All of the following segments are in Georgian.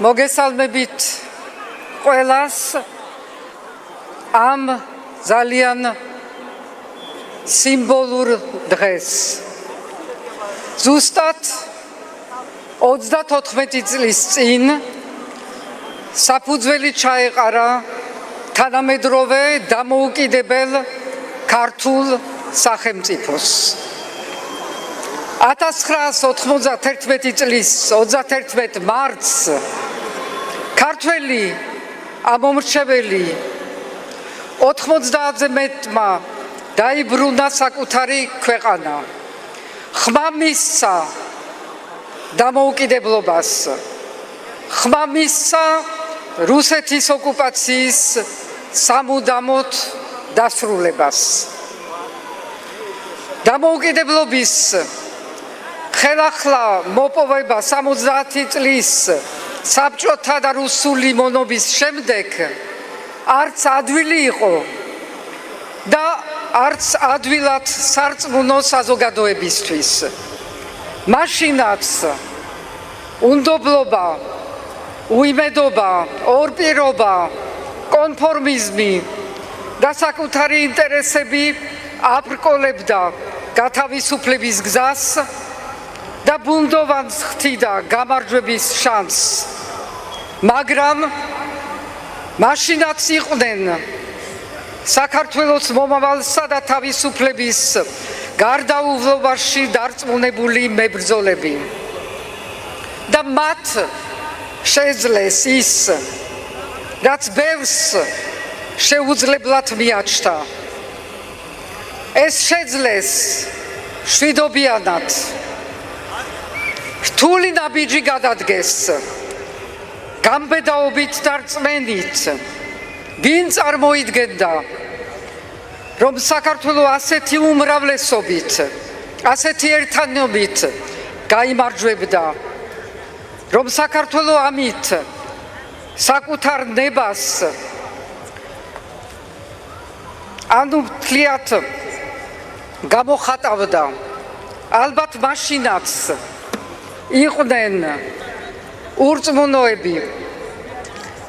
მოგესალმებით ყველას ამ ძალიან სიმბოლურ დღეს. ზუსტად 34 წლის წინ საფუძველი ჩაეყარა თანამედროვე დამოუკიდებელ ქართულ სახელმწიფოს. 1991 წლის 31 მარტს ქართველი ამომრჩეველი 90-ზე მეტმა დაიბრუნა საკუთარი ქვეყანა. ხმა მისცა დამოუკიდებლობას, ხმა მისცა რუსეთის ოკუპაციის სამუდამოდ დასრულებას. დამოუკიდებლობის ხელახლა მოპოვება 70 წლის საბჭოთა და რუსული მონობის შემდეგ არც ადვილი იყო და არც ადვილად სარწმუნო საზოგადოებისთვის. მაშინაც უნდობლობა, უიმედობა, ორპირობა, კონფორმიზმი და საკუთარი ინტერესები აბრკოლებდა გათავისუფლების გზას და ბუნდოვანს ხდიდა გამარჯვების შანსს. მაგრამ მაშინაც იყვნენ საქართველოს მომავალსა და თავისუფლების გარდაუვლობაში დარწმუნებული მებრძოლები. და მათ შეძლეს ის, რაც ბევრს შეუძლებლად მიაჩნდა. ეს შეძლეს მშვიდობიანად. რთული ნაბიჯი გადადგეს გამბედაობით და რწმენით. ვინ წარმოიდგენდა, რომ საქართველოს ასეთი უმრავლესობით, ასეთი ერთიანობით გაიმარჯვებდა, რომ საქართველოს ამით საკუთარ ნებას თლიათ გამოხატავდა. ალბათ მაშინაც იყვნენ ურწმუნოები,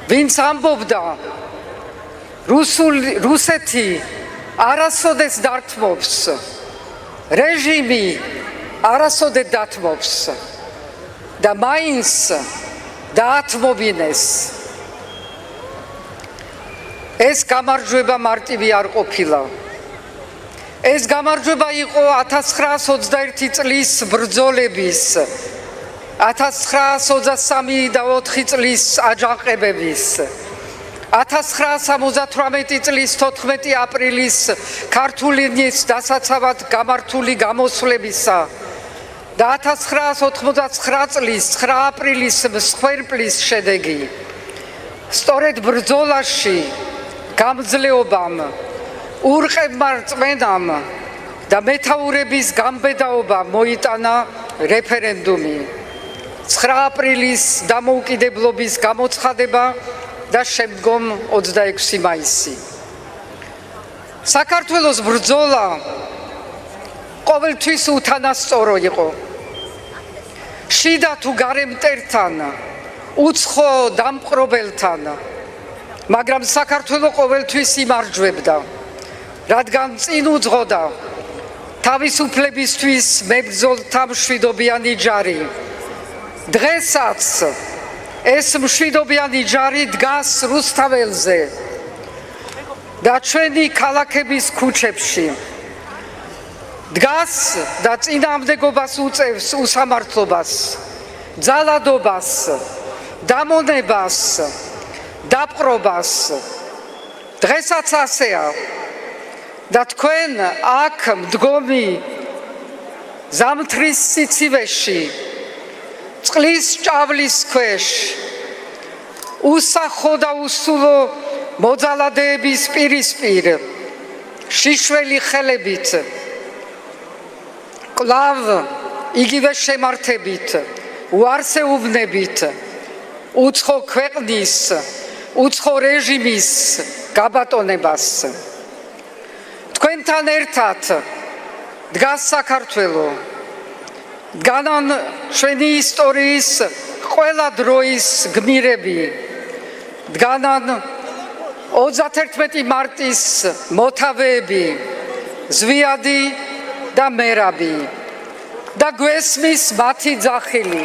ვინც ამბობდა, რუსეთი არასოდეს დართმობს, რეჟიმი არასოდეს დათმობს და მაინც დაათმობინეს. ეს გამარჯვება მარტივი არ ყოფილა. ეს გამარჯვება იყო 1921 წლის ბრძოლების, 1923 და 4 წლის აჯანყებების, 1978 წლის 14 აპრილის ქართული ენის დასაცავად გამართული გამოსვლებისა და 1989 წლის 9 აპრილის მსხვერპლის შედეგი. სწორედ ბრძოლაში გამძლეობამ, ურყევმა რწმენამ და მეთაურების გამბედაობამ მოიტანა რეფერენდუმი. 9 აპრილის დამოუკიდებლობის გამოცხადება და შემდგომ 26 მაისი. საქართველოს ბრძოლა ყოველთვის უთანასწორო იყო. შიდა თუ გარე მტერთან, უცხო დამპყრობელთან, მაგრამ საქართველოს ყოველთვის იმარჯვებდა, რადგან წინ უძღოდა თავისუფლებისთვის მებრძოლთა მშვიდობიანი ჯარი. დღესაც ეს მშვიდობიანი ჯარი დგას რუსთაველზე და ჩვენი ქალაქების ქუჩებში. დგას და წინააღმდეგობას უწევს უსამართლობას, ძალადობას, დამონებას, დაპყრობას. დღესაც ასეა და თქვენ აქ მდგომი ზამთრის სიცივეში, წყლის ჭავლის ქვეშ, უსახო და უსულო მოძალადეების პირისპირ, შიშველი ხელებით, კლავ იგივე შემართებით, უარსეუბნებით, უცხო ქვეყნის, უცხო რეჟიმის გაბატონებას. თქვენთან ერთად დგას საქართველო, დგანან ჩვენი ისტორიის ყველა დროის გმირები, დგანან 31 მარტის მოთავეები, ზვიადი და მერაბი და გვესმის მათი ძახილი.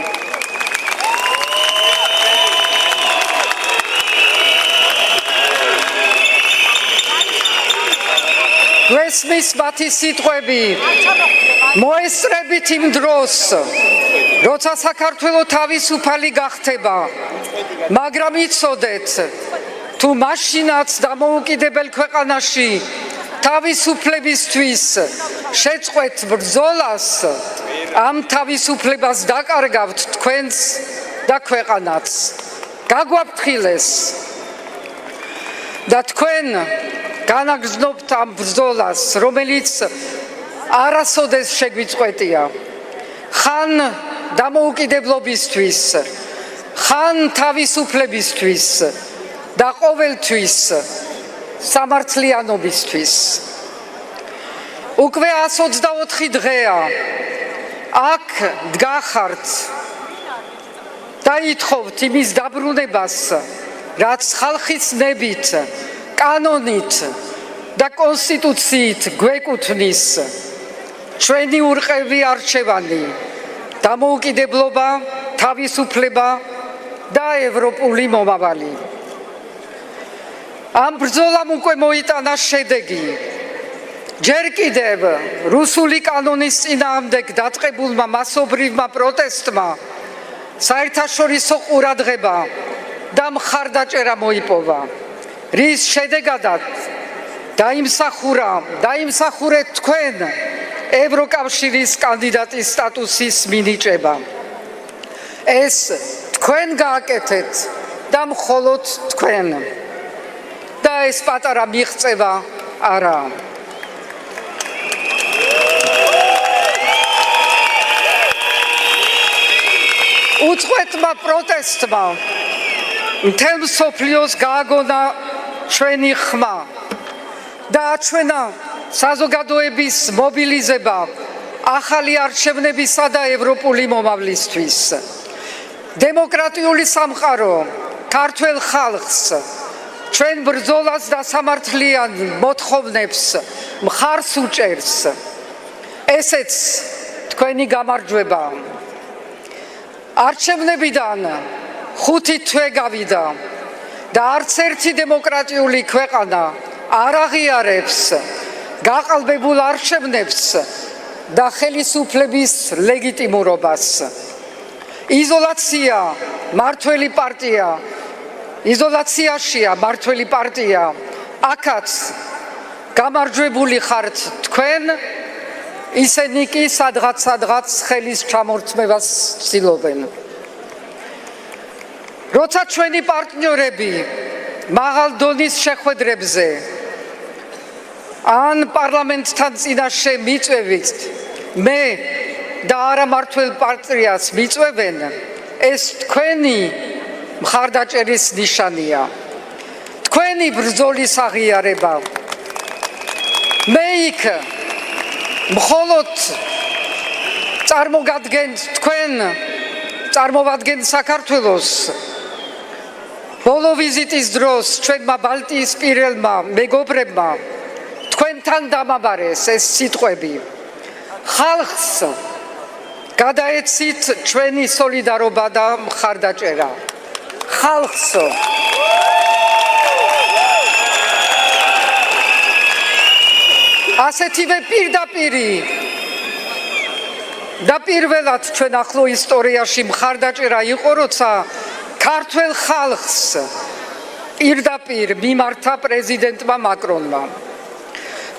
გვესმის მათი სიტყვები მოესწრებით იმ დროს, როცა საქართველო თავისუფალი გახდება, მაგრამ იცოდეთ, თუ მაშინაც დამოუკიდებელ ქვეყანაში თავისუფლებისთვის შეწყვეთ ბრძოლას, ამ თავისუფლებას დაკარგავთ თქვენს და ქვეყანაც. გაგვაფრთხილეს და თქვენ განაგრძნობთ ამ ბრძოლას, რომელიც არასოდეს შეგვიწყვეტია. ხან დამოუკიდებლობისთვის, ხან თავისუფლებისთვის და ყოველთვის სამართლიანობისთვის. უკვე 124 დღეა აქ დგახართ და ითხოვთ იმის დაბრუნებას, რაც ხალხის ნებით, კანონით და კონსტიტუციით გვეკუთვნის. ჩვენი ურყევი არჩევანი, დამოუკიდებლობა, თავისუფლება და ევროპული მომავალი. ამ ბრძოლამ უკვე მოიტანა შედეგი. ჯერ კიდევ რუსული კანონის წინააღმდეგ დაწყებულმა მასობრივმა პროტესტმა საერთაშორისო ყურადღება და მხარდაჭერა მოიპოვა, რის შედეგადაც დაიმსახურეთ თქვენ ევროკავშირის კანდიდატის სტატუსის მინიჭება. ეს თქვენ გააკეთეთ და მხოლოდ თქვენ. და ეს პატარა მიღწევა არა. უწყვეტმა პროტესტმა მთელ მსოფლიოს გააგონა ჩვენი ხმა და აჩვენა საზოგადოების მობილიზება ახალი არჩევნებისა და ევროპული მომავლისთვის. დემოკრატიული სამყარო ქართველ ხალხს ჩვენ ბრძოლას და სამართლიან მოთხოვნებს მხარს უჭერს. ესეც თქვენი გამარჯვება. არჩევნებიდან 5 თვე გავიდა და არც ერთი დემოკრატიული ქვეყანა არ აღიარებს გაყალბებულ არჩევნებს და ხელისუფლების ლეგიტიმურობას. იზოლაციაშია მართველი პარტია, აქაც გამარჯვებული ხართ თქვენ, ისინი კი სადღაც ხელის ჩამორთმევას ცდილობენ. როცა ჩვენი პარტნიორები მაღალ დონის შეხვედრებზე ან პარლამენტთან წინაშე მიწვევით, მე და არა მართველ პარტიას მიწვევენ, ეს თქვენი მხარდაჭერის ნიშანია. თქვენი ბრძოლის აღიარება. მე იქ მხოლოდ წარმოვადგენ საქართველოს. ბოლო ვიზიტის დროს ჩვენმა ბალტიისპირელმა მეგობრებმა თქვენთან დამაბარეს ეს სიტყვები. ხალხს გადაეცით ჩვენი სოლიდარობა და მხარდაჭერა. ხალხსო, ასეთივე პირდაპირი და პირველად ჩვენ ახლო ისტორიაში მხარდაჭერა იყო, როცა ქართველ ხალხს პირდაპირ მიმართა პრეზიდენტმა მაკრონმა.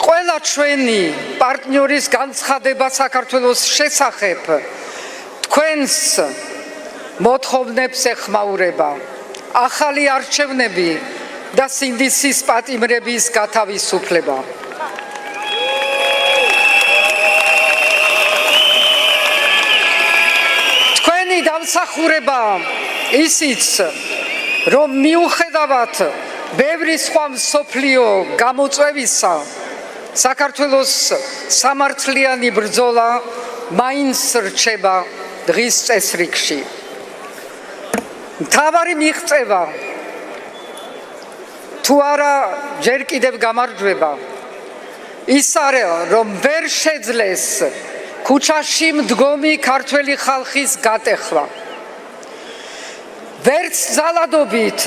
ყველა ჩვენი პარტნიორის განცხადება საქართველოს შესახებ თქვენს მოთხოვნებს ეხმაურება. ახალი არჩევნები და სინდისის პატიმრების გათავისუფლება. თქვენი დამსახურება ისიც, რომ მიუხედავად ბევრი სხვა მსოფლიო გამოწვევისა, საქართველოს სამართლიანი ბრძოლა მაინც რჩება დღის წესრიგში. მთავარი მიღწევა თუ არა ჯერ კიდევ გამარჯვება ის არის რომ ვერ შეძლეს ქუჩაში მდგომი ქართველი ხალხის გატეხვა. ვერც ძალადობით,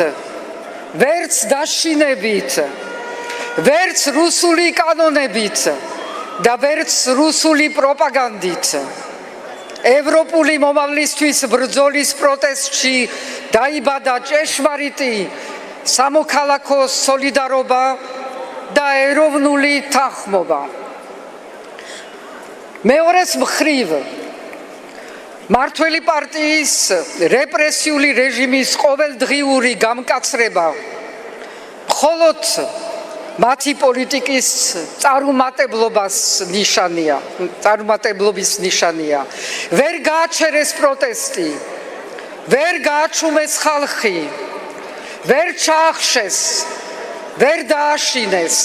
ვერც დაშინებით, ვერც რუსული კანონებით და ვერც რუსული პროპაგანდით. ევროპული მომავლისთვის ბრძოლის პროტესტში დაიბადა ჭეშმარიტი სამოქალაქო სოლიდარობა და ეროვნული თანხმობა. მეორეს მხრივ მართველი პარტიის რეპრესიული რეჟიმის ყოველდღიური გამკაცრება მხოლოდ მათი პოლიტიკის წარუმატებლობის ნიშანია. ვერ გააჩერეს პროტესტი, ვერ გააჩუმეს ხალხი, ვერ ჩაახშეს, ვერ დააშინეს,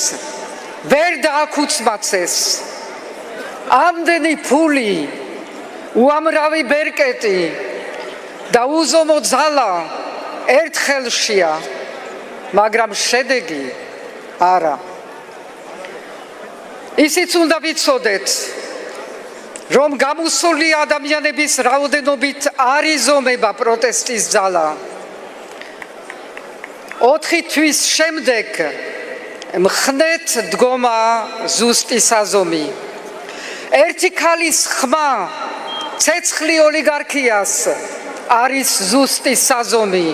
ვერ დააკუცმაცეს. ამდენი ფული, უამრავი ბერკეტი და უზომო ძალა ერთხელშია, მაგრამ შედეგი არა. ისიც უნდა ვიცოდეთ, რომ გამოსული ადამიანების რაოდენობით არ იზომება პროტესტის ძალა. 4 თვის შემდეგ მხნეთ დგომა ზუსტი საზომი. ერთი ქალის ხმა ცეცხლი ოლიგარქიას არის ზუსტი საზომი.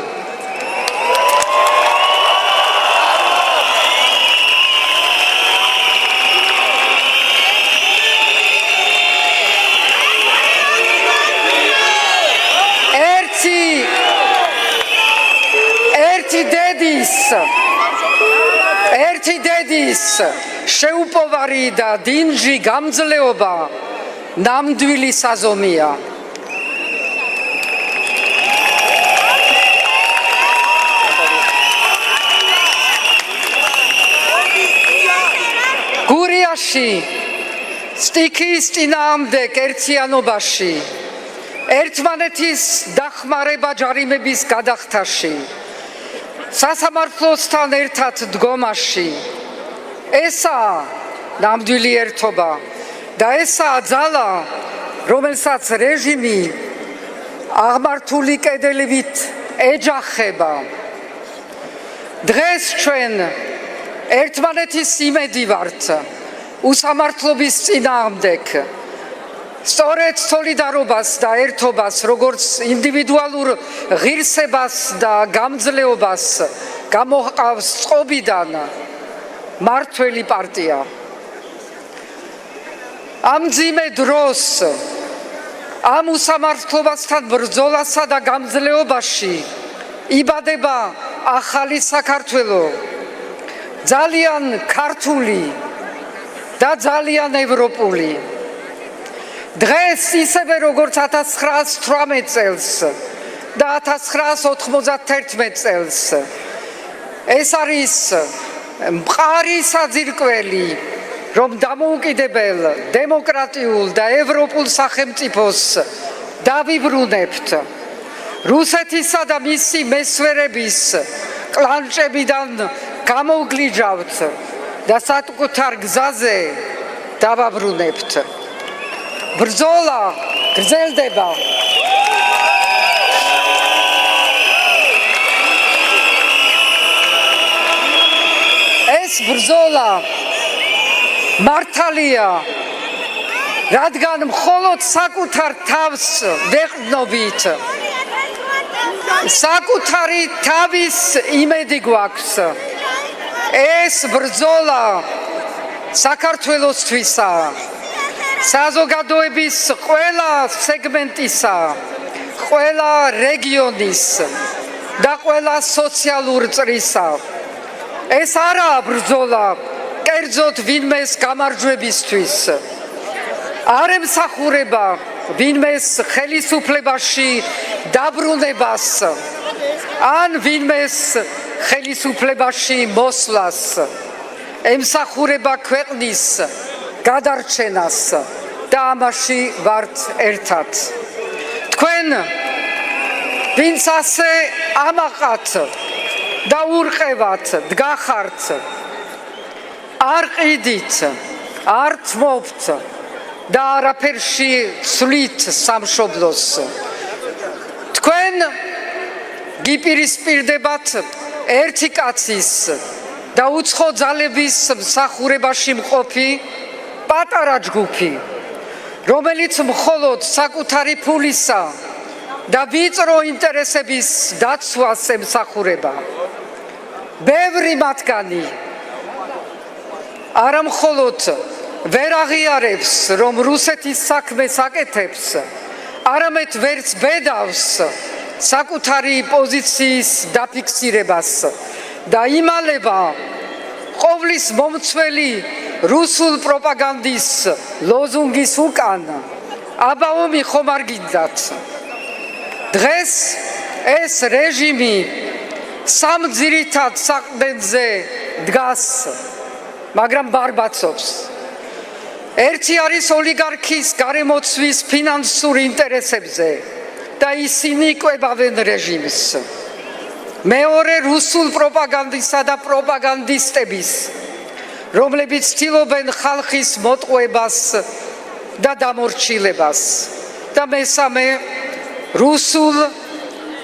ერთი დედის შეუპოვარი და დინჯი გამძლეობა ნამდვილი საზომია. გურიაში სტიქიის წინააღმდეგ ერთიანობაში ერთმანეთის დახმარება ჯარიმების გადახდაში სასამართლოსთან ერთად დგომაში ესაა ნამდვილი ერთობა და ესაა ძალა, რომელსაც რეჟიმი აღმართული კედელივით ეჯახება. დღეს ჩვენ ერთმანეთის იმედი ვართ უსამართლობის წინააღმდეგ. სწორედ სოლიდარობას და ერთობას, როგორც ინდივიდუალურ ღირსებას და გამძლეობას გამოჰყავს წყობიდან მართველი პარტია. ამ ძიმე დროს, ამ უსამართლობასთან ბრძოლასა და გამძლეობაში იბადება ახალი საქართველო, ძალიან ქართული და ძალიან ევროპული. დღეს ისევე როგორც 1918 წელს და 1991 წელს ეს არის მყარი საძირკველი, რომ დამოუკიდებელ, დემოკრატიულ და ევროპულ სახელმწიფოს დავიბრუნებთ. რუსეთისა და მისი მესვერების კლანჭებიდან გამოვგლიჯავთ და საკუთარ გზაზე დავაბრუნებთ. ბრძოლა გრძელდება. ეს ბრძოლა მართალია, რადგან მხოლოდ საკუთარ თავს ვეყრდნობით. საკუთარი თავის იმედი გვაქვს. ეს ბრძოლა საქართველოსთვისაა. საზოგადოების ყველა სეგმენტისა, ყველა რეგიონის და ყველა სოციალურ წრისა. ეს არაა ბრძოლა კერძოდ ვინმეს გამარჯვებისთვის. არ ემსახურება ვინმეს ხელისუფლებაში დაბრუნებას ან ვინმეს ხელისუფლებაში მოსვლას. ემსახურება ქვეყნის გადარჩენას და და ამაში ვართ ერთად. თქვენ ვინც ასე ამაყად და ურყევად დგახართ, არ ყიდით, არ თმობთ და არაფერში ცვლით სამშობლოს. თქვენ გიპირისპირდებათ ერთი კაცის და უცხო ძალების მსახურებაში მყოფი პატარა ჯგუფი, რომელიც მხოლოდ საკუთარი ფულისა და ვიწრო ინტერესების დაცვას ემსახურება. ბევრი მათგანი არა მხოლოდ ვერ აღიარებს, რომ რუსეთის საქმეს აკეთებს, არამედ ვერც ბედავს საკუთარი პოზიციის დაფიქსირებას და იმალება ყოვლის მომცველი რუსულ პროპაგანდის ლოზუნგის უკან, აბა ომი ხომ არ გინდათ. დღეს ეს რეჟიმი სამ ძირითად საყრდენზე დგას, მაგრამ ბარბაცობს. ერთი არის ოლიგარქის გარემოცვის ფინანსურ ინტერესებზე და ისინი კვებავენ რეჟიმს. მეორე რუსულ პროპაგანდისა და პროპაგანდისტების, რომლებიც ცდილობენ ხალხის მოტყუებას და დამორჩილებას. და მესამე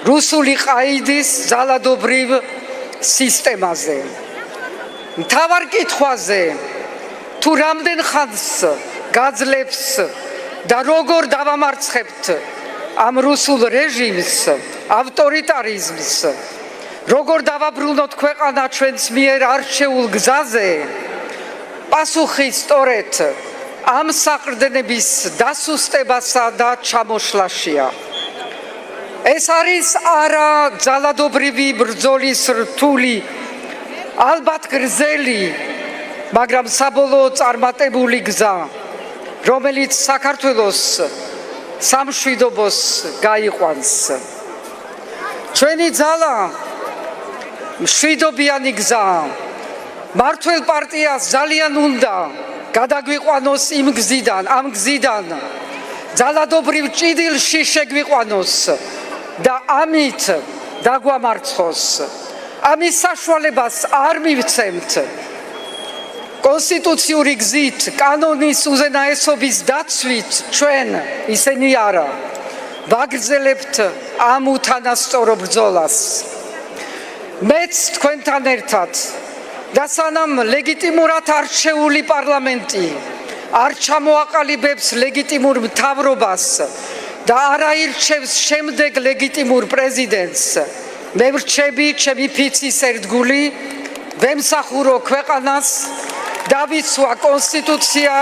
რუსული ყაიდის ძალადობრივ სისტემაზე. მთავარ კითხვაზე, თუ რამდენ ხანს გაძლებს და როგორ დავამარცხებთ ამ რუსულ რეჟიმს, ავტორიტარიზმს, როგორ დავაბრუნოთ ქვეყანა ჩვენს მიერ არჩეულ გზაზე, პასუხი სწორედ ამ საყრდენების დასუსტებასა და ჩამოშლაშია. ეს არის არა ძალადობრივი ბრძოლის რთული, ალბათ გრძელი, მაგრამ საბოლოო წარმატებული გზა, რომელიც საქართველოს სამშვიდობოს გაიყვანს. ჩვენი ძალა მშვიდობიანი გზაა. მართლ პარტიას ძალიან უნდა გადაგვიყვანოს იმ გზიდან, ამ გზიდან ძალადობრივ ჭიდილში შეგვიყვანოს და ამით დაგვამარცხოს. ამის საშუალებას არ მივცემთ. კონსტიტუციური გზით, კანონის უზენაესობის დაცვით ჩვენ, ისინი არა, ვაგრძელებთ ამ უთანასწორო ბრძოლას. მეც თქვენთან ერთად და სანამ ლეგიტიმურად არჩეული პარლამენტი არ ჩამოაყალიბებს ლეგიტიმურ მთავრობას და არ აირჩევს შემდეგ ლეგიტიმურ პრეზიდენტს, მე ვრჩები ჩემი ფიცის ერთგული, ვემსახურო ქვეყანას, დავიცვა კონსტიტუცია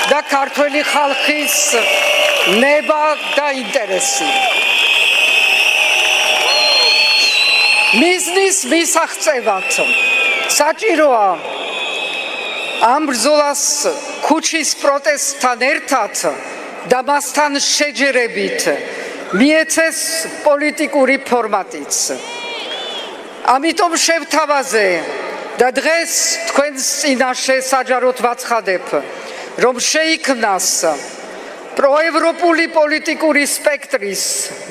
და ქართველი ხალხის ნება და ინტერესი. მიზნის მისაღწევად საჭიროა ამ ბრძოლას ქუჩის პროტესტთან ერთად და მასთან შეჯერებით მიეცეს პოლიტიკური ფორმატიც. ამიტომ შევთავაზე და დღეს თქვენს წინაშე საჯაროდ ვაცხადებ, რომ შეიქმნას პროევროპული პოლიტიკური სპექტრის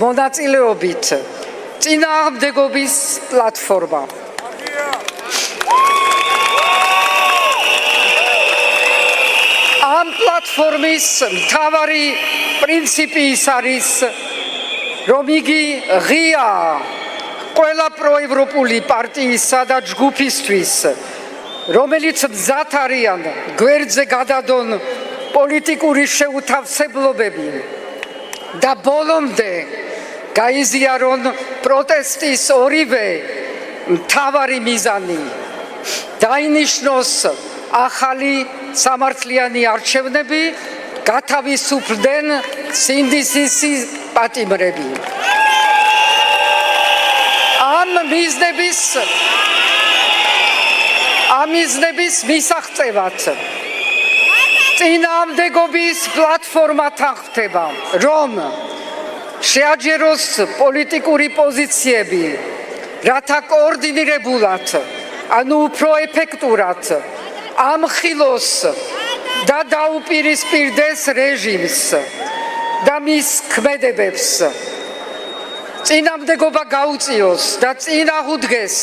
მონაწილეობით წინააღმდეგობის პლატფორმა. ამ პლატფორმის მთავარი პრინციპი ის არის, რომ იგი ღიაა ყველა პროევროპული პარტიისა და ჯგუფისთვის, რომელიც მზად არიან გვერდზე გადადონ პოლიტიკური შეუთავსებლობები და ბოლომდე გაიზიარონ პროტესტის ორივე მთავარი მიზანი, დაინიშნოს ახალი სამართლიანი არჩევნები, გათავისუფლდნენ სინდისის პატიმრები. ამ მიზნების მისაღწევად წინააღმდეგობის პლატფორმათან ხდება, რომ შეაჯეროს პოლიტიკური პოზიციები, რათა კოორდინირებულად, ანუ უფრო ეფექტურად ამხილოს და დაუპირისპირდეს რეჟიმს და მის ქმედებებს წინამდებობა გაუწიოს და წინააღუდგეს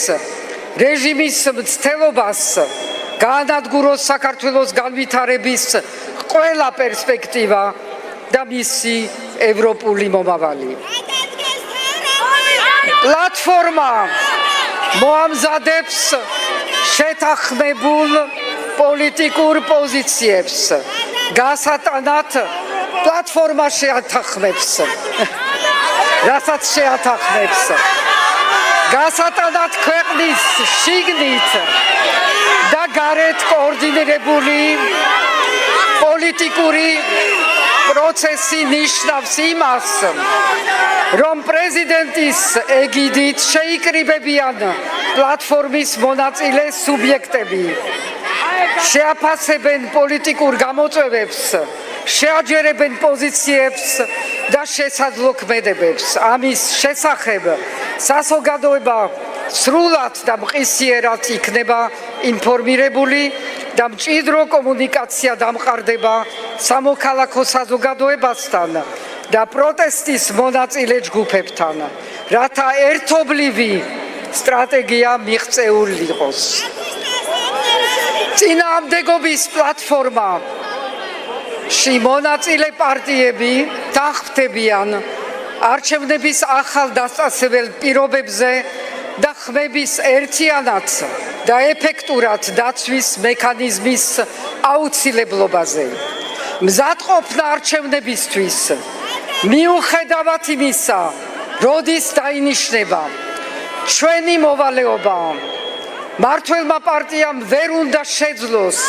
რეჟიმის მცდელობას გაანადგუროს საქართველოს განვითარების ყველა პერსპექტივა და მისი ევროპული მომავალი. პლატფორმა მოამზადებს შეთანხმებულ პოლიტიკურ პოზიციებს. გასატანად პლატფორმა შეათანხმებს. რასაც შეათანხმებს. გასატანად ქვეყნის შიგნით და გარეთ კოორდინირებული პოლიტიკური პროცესი ნიშნავს იმას, რომ პრეზიდენტის ეგიდით შეიკრიბებიან პლატფორმის მონაწილე სუბიექტები, შეაფასებენ პოლიტიკურ გამოწვევებს, შეაჯერებენ პოზიციებს და შესაძლო ქმედებებს. ამის შესახებ საზოგადოება სრულად და მყისიერად იქნება ინფორმირებული და მჭიდრო კომუნიკაცია დამყარდება სამოქალაქო საზოგადოებასთან და პროტესტის მონაწილე ჯგუფებთან, რათა ერთობლივი სტრატეგია მიღწეული იყოს. წინააღმდეგობის პლატფორმაში მონაწილე პარტიები თანხმდებიან არჩევნების ახალ დასწასებელ პირობებზე და ხმების ერთიანად და ეფექტურად დაცვის მექანიზმის აუცილებლობაზე. მზადყოფნა არჩევნებისთვის მიუხედავად იმისა, როდის დაინიშნება ჩვენი მოვალეობა, მმართველმა პარტიამ ვერ უნდა შეძლოს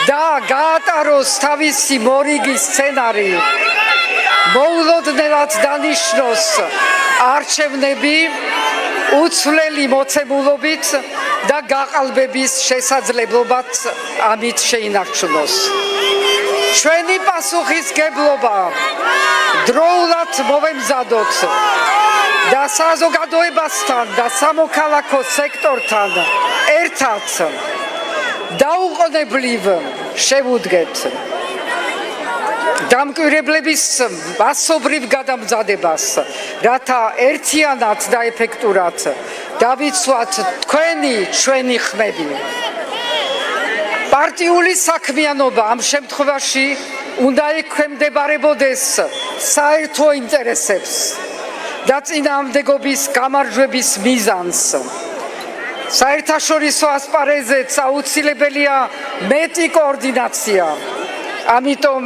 და გაატაროს თავისი მორიგი სცენარი, მოულოდნელად დანიშნოს არჩევნები უცვლელი მოცემულობით და გაყალბების შესაძლებლობაც ამით შეინარჩუნოს. ჩვენი პასუხისგებლობა დროულად მოვემზადოთ და საზოგადოებასთან და სამოქალაქო სექტორთან ერთად დაუყოვნებლივ შევუდგეთ დამკვირვებლების მასობრივ გადამზადებას, რათა ერთიანად და ეფექტურად დავიცვათ ჩვენი ხმები. პარტიული საქმიანობა ამ შემთხვევაში უნდა ექვემდებარებოდეს საერთო ინტერესებს და წინააღმდეგობის გამარჯვების მიზანს. საერთაშორისო ასპარეზეც აუცილებელია მეტი კოორდინაცია. ამიტომ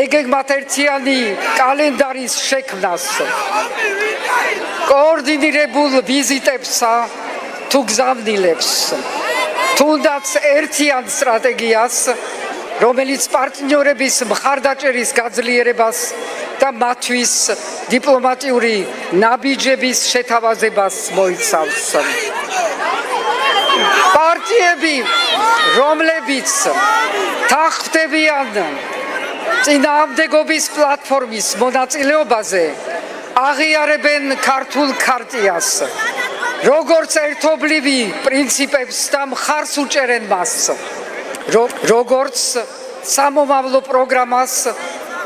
ეგეგმათ ერთიანი კალენდარის შექმნას, კოორდინირებულ ვიზიტებსა თუ გზავნილებს, თუნდაც ერთიან სტრატეგიას, რომელიც პარტნიორების მხარდაჭერის გაძლიერებას და მათთვის დიპლომატიური ნაბიჯების შეთავაზებას მოიცავს. პარტიები, რომლებიც თანხმდებიან წინააღმდეგობის პლატფორმის მონაწილეობაზე, აღიარებენ ქართულ ქარტიას, როგორც ერთობლივი პრინციპებს და მხარს უჭერენ მას, როგორც სამომავლო პროგრამას,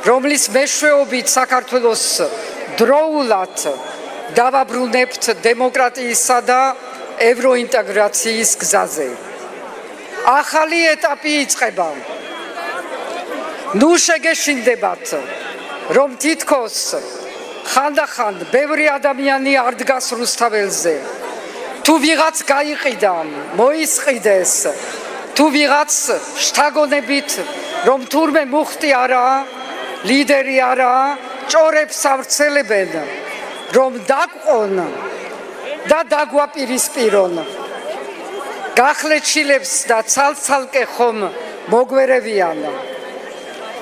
რომლის მეშვეობით საქართველოს დროულად დავაბრუნებთ დემოკრატიისა და ევროინტეგრაციის გზაზე. ახალი ეტაპი იწყება. ნუ შეგეშინდებათ, რომ თითქოს ხანდახან ბევრი ადამიანი არ დგას რუსთაველზე. თუ ვიღაც გაიყიდა, მოისყიდეს, თუ ვიღაც შთაგონებით, რომ თურმე მუხტი არაა, ლიდერი არაა, ჭორებს ავრცელებენ, რომ დაგვყონ და დაგვაპირისპირონ. გახლეჩილებს და ცალ-ცალკე ხომ მოგვერევიან.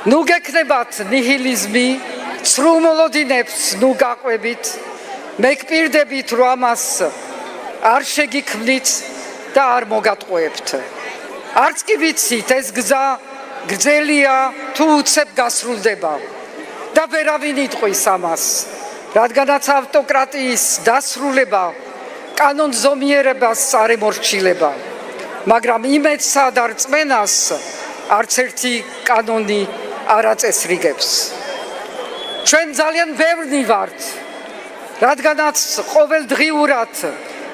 ნუ გექნებათ ნიჰილიზმი, ცრუმლოდინებს ნუ გაყვებით, მეკპირდებით, რომ ამას არ შეგიქმნით და არ მოგატყუებთ. არც კი ვიცით ეს გზა გრძელია თუ უცებ გასრულდება და ვერავინ იტყვის ამას, რადგანაც ავტოკრატიის დასრულება კანონზომიერებას არ ემორჩილება. მაგრამ იმედსა და რწმენას არც ერთი კანონი არ აწესრიგებს. ჩვენ ძალიან ბევრი ვართ, რადგანაც ყოველდღიურად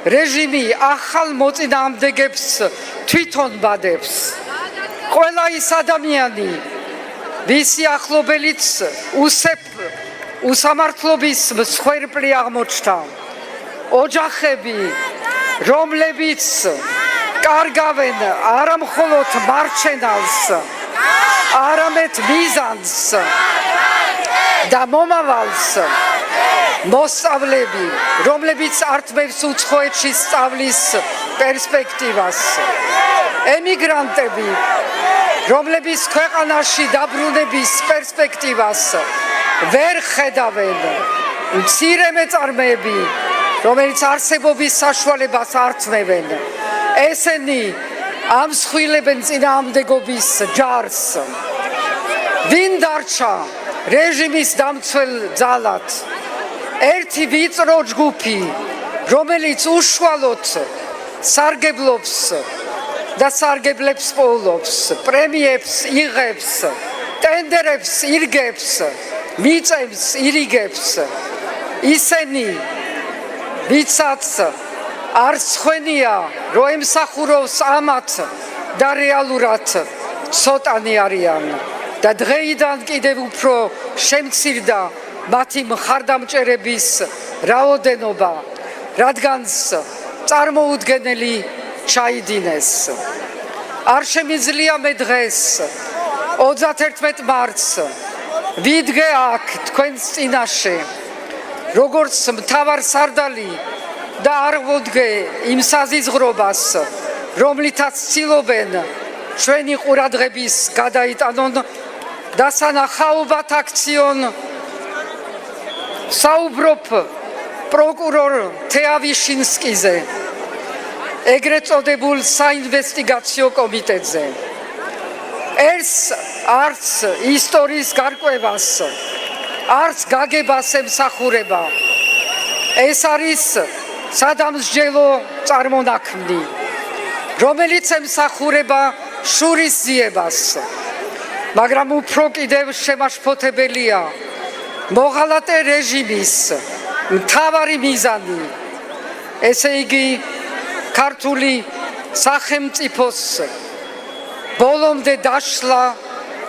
რეჟიმი ახალ მოწინააღმდეგებს თვითონ ბადებს. ყველა ის ადამიანი, ვისი ახლობელიც უსამართლობის მსხვერპლი აღმოჩნდა, ოჯახები, რომლებიც კარგავენ არა მხოლოდ მარჩენალს, არამედ მიზანს და მომავალს, მოსწავლები, რომლებიც ართმევს უცხოეთში სწავლის პერსპექტივას, ემიგრანტები, რომლებიც ქვეყანაში დაბრუნების პერსპექტივას ვერ ხედავენ, მცირე მეწარმეები, რომელიც არსებობის საშუალებას ართმევენ, ესენი ამსხვილებენ წინააღმდეგობის ჯარს. ვინ დარჩა რეჟიმის დამცველ ძალად? ერთი ვიწრო ჯგუფი, რომელიც უშუალოდ სარგებლობს და სარგებლებს პოულობს, პრემიებს იღებს, ტენდერებს ირგებს, მიწებს ირიგებს, ისინი ვიცაც არ სხვენია, რომ ემსახუროს ამათ და რეალურად ცოტანი არიან და დღეიდან კიდევ უფრო შემცირდა მათი მხარდამჭერების რაოდენობა, რადგან წარმოუდგენელი ჩაიდინეს. არ შემიძლია მე დღეს 31 მარტს ვიდგე აქ თქვენს წინაშე, როგორც მთავარსარდალი და არ ვოდგე იმ საზიზღრობას, რომლითაც ცდილობენ ჩვენი ყურადღების გადაიტანონ და სანახაობად აქციონ საუბრობ პროკურორ თეავიშინსკიზე, ეგრეთ წოდებულ საინვესტიგაციო კომიტეტზე. ეს არც ისტორიის გარკვევას, არც გაგებას ემსახურება. ეს არის სადამსჯელო წარმონაქმნი, რომელიც ემსახურება შურისძიებას, მაგრამ უფრო კიდევ შემაშფოთებელია მოღალატე რეჟიმის მთავარი მიზანი, ესე იგი ქართული სახელმწიფოს ბოლომდე დაშლა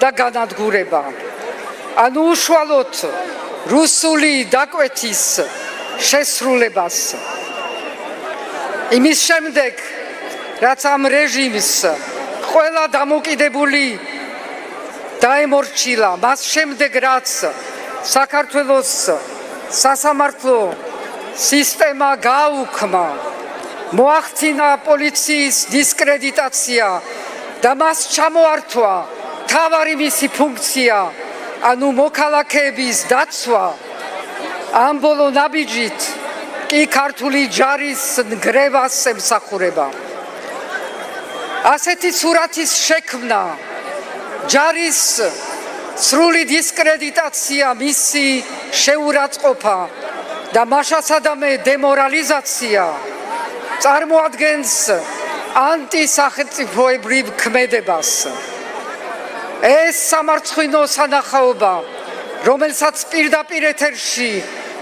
და განადგურება, ანუ უშუალოდ რუსული დაკვეთის შესრულებას. იმის შემდეგ, რაც ამ რეჟიმს ყველა დამოკიდებული დაემორჩილა, მას შემდეგ რაც საქართველოს სასამართლო სისტემა გააუქმა, მოახდინა პოლიციის დისკრედიტაცია და მას ჩამოართვა მთავარი მისი ფუნქცია, ანუ მოქალაქეების დაცვა, ამ ბოლო ნაბიჯით კი ქართული ჯარის ნგრევას ემსახურება. ასეთი სურათის შექმნა, ჯარის სრული დისკრედიტაცია, მისი შეურაცხყოფა და მაშასადამე დემორალიზაცია წარმოადგენს ანტისახელწიფოებრივ ქმედებას. ეს სამარცხვინო სანახაობა, რომელსაც პირდაპირ ეთერში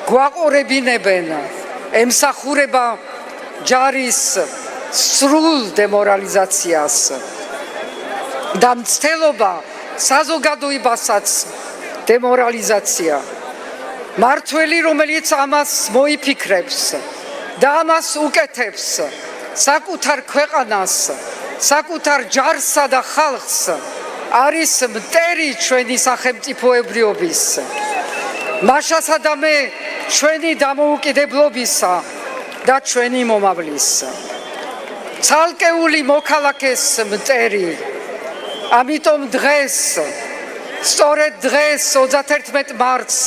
გვაყურებინებენ, ემსახურება ჯარის სრულ დემორალიზაციას და მცდელობა საზოგადოებასაც დემორალიზაცია. მართველი, რომელიც ამას მოიფიქრებს და ამას უკეთებს საკუთარ ქვეყანას, საკუთარ ჯარსა და ხალხს, არის მტერი ჩვენი სახელმწიფოებრიობის, მაშასადამე ჩვენი დამოუკიდებლობისა და ჩვენი მომავლის. ცალკეული მოქალაქეს მტერი. ამიტომ დღეს, სწორედ დღეს 31 მარტს,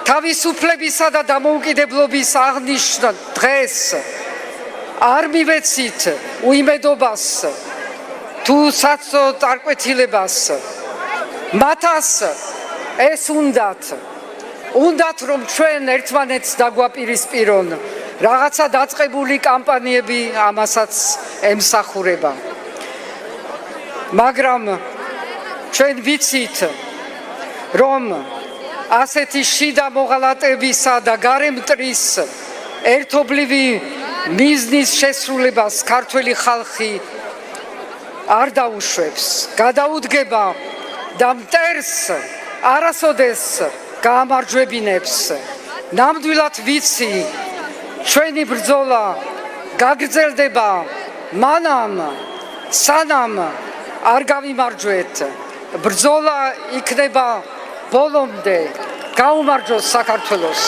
თავისუფლებისა და დამოუკიდებლობის აღნიშვნა დღეს არ მივეცით უიმედობას თუ საცო წარკვეთილებას. მათას ეს უნდათ რომ ჩვენ ერთმანეთს დაგვაპირისპირონ რაღაცა დაწყებული კამპანიები ამასაც ემსახურება. მაგრამ ჩვენ ვიცით, რომ ასეთი შიდა მოღალატებისა და გარემტრის ერთობლივი მიზნის შესრულებას ქართველი ხალხი არ დაუშვებს, გადაუდგება და მტერს არასოდეს გაამარჯვებინებს. ნამდვილად ვიცი, ჩვენი ბრძოლა გაგრძელდება მანამ, სანამ არ გავიმარჯვეთ. ბრძოლა იქნება ბოლომდე. გაუმარჯოს საქართველოს.